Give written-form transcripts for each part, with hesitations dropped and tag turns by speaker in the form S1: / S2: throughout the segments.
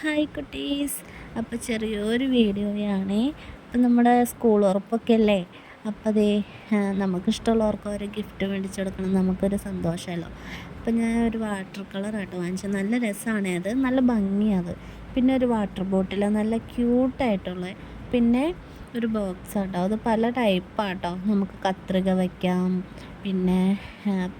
S1: Hi കുട്ടീസ്. അപ്പോൾ ചെറിയൊരു വീഡിയോയാണേ. അപ്പം നമ്മുടെ സ്കൂൾ ഉറപ്പൊക്കെ അല്ലേ. അപ്പോൾ അതേ നമുക്കിഷ്ടമുള്ളവർക്ക് ഒരു ഗിഫ്റ്റ് മേടിച്ച് കൊടുക്കണം, നമുക്കൊരു സന്തോഷമല്ലോ. അപ്പം ഞാൻ ഒരു വാട്ടർ കളറാട്ടോ വാങ്ങിച്ചത്. നല്ല രസമാണ് അത്, നല്ല ഭംഗിയാണ്. പിന്നെ ഒരു വാട്ടർ ബോട്ടിൽ നല്ല ക്യൂട്ടായിട്ടുള്ള, പിന്നെ ഒരു ബോക്സ് ആട്ടോ. അത് പല ടൈപ്പാട്ടോ. നമുക്ക് കത്രിക വയ്ക്കാം, പിന്നെ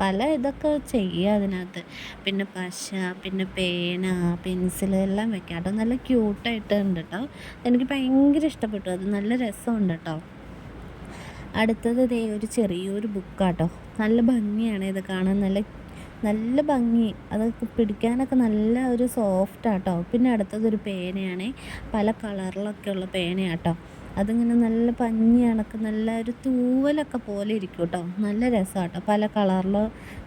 S1: പല ഇതൊക്കെ ചെയ്യാം അതിനകത്ത്. പിന്നെ പശ, പിന്നെ പേന, പെൻസിൽ എല്ലാം വെക്കാം കേട്ടോ. നല്ല ക്യൂട്ടായിട്ട് ഉണ്ട് കേട്ടോ. എനിക്ക് ഭയങ്കര ഇഷ്ടപ്പെട്ടു, അത് നല്ല രസമുണ്ട് കേട്ടോ. അടുത്തത് ഇതേ ഒരു ചെറിയൊരു ബുക്കാട്ടോ. നല്ല ഭംഗിയാണ് ഇത് കാണാൻ, നല്ല നല്ല ഭംഗി. അതൊക്കെ പിടിക്കാനൊക്കെ നല്ല ഒരു സോഫ്റ്റാട്ടോ. പിന്നെ അടുത്തതൊരു പേനയാണേ, പല കളറിലൊക്കെ ഉള്ള പേനയാട്ടോ. അതിങ്ങനെ നല്ല പഞ്ഞി കണക്ക് നല്ല ഒരു തൂവലൊക്കെ പോലെ ഇരിക്കും കേട്ടോ. നല്ല രസമാട്ടോ, പല കളറിൽ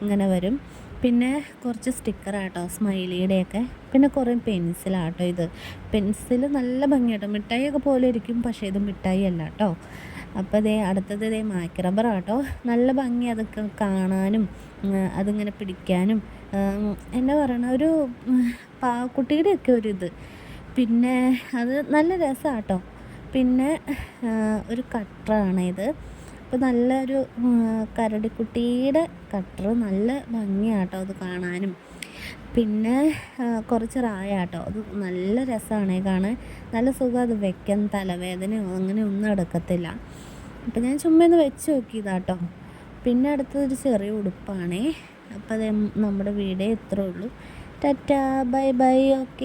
S1: ഇങ്ങനെ വരും. പിന്നെ കുറച്ച് സ്റ്റിക്കറാട്ടോ, സ്മൈലിയുടെയൊക്കെ. പിന്നെ കുറേ പെൻസിലാട്ടോ. ഇത് പെൻസിൽ നല്ല ഭംഗിയാട്ടോ, മിഠായിയൊക്കെ പോലെ ഇരിക്കും, പക്ഷേ ഇത് മിഠായി അല്ല കേട്ടോ. അപ്പോൾ ഇതേ അടുത്തത് ഇതേ മായ്ക്ക് റബ്ബറാട്ടോ. നല്ല ഭംഗി അതൊക്കെ കാണാനും അതിങ്ങനെ പിടിക്കാനും. എന്നാ പറയണ ഒരു പാവക്കുട്ടിയുടെയൊക്കെ ഒരിത്. പിന്നെ അത് നല്ല രസമാട്ടോ. പിന്നെ ഒരു കട്ടറാണ് ഇത്. അപ്പോൾ നല്ലൊരു കരടിക്കുട്ടിയുടെ കട്ടറ്, നല്ല ഭംഗിയാട്ടോ അത് കാണാനും. പിന്നെ കുറച്ച് റായാട്ടോ. അത് നല്ല രസമാണ് കാണാൻ, നല്ല സുഖം. അത് വെക്കാൻ തലവേദനയോ അങ്ങനെ ഒന്നും എടുക്കത്തില്ല. അപ്പം ഞാൻ ചുമ്മാ ഒന്ന് വെച്ച് നോക്കിയതാട്ടോ. പിന്നെ അടുത്തതൊരു ചെറിയ ഉടുപ്പാണേ. അപ്പോൾ അത് നമ്മുടെ വീടേ ഇത്രേ ഉള്ളൂ. Tata, bye bye, okay.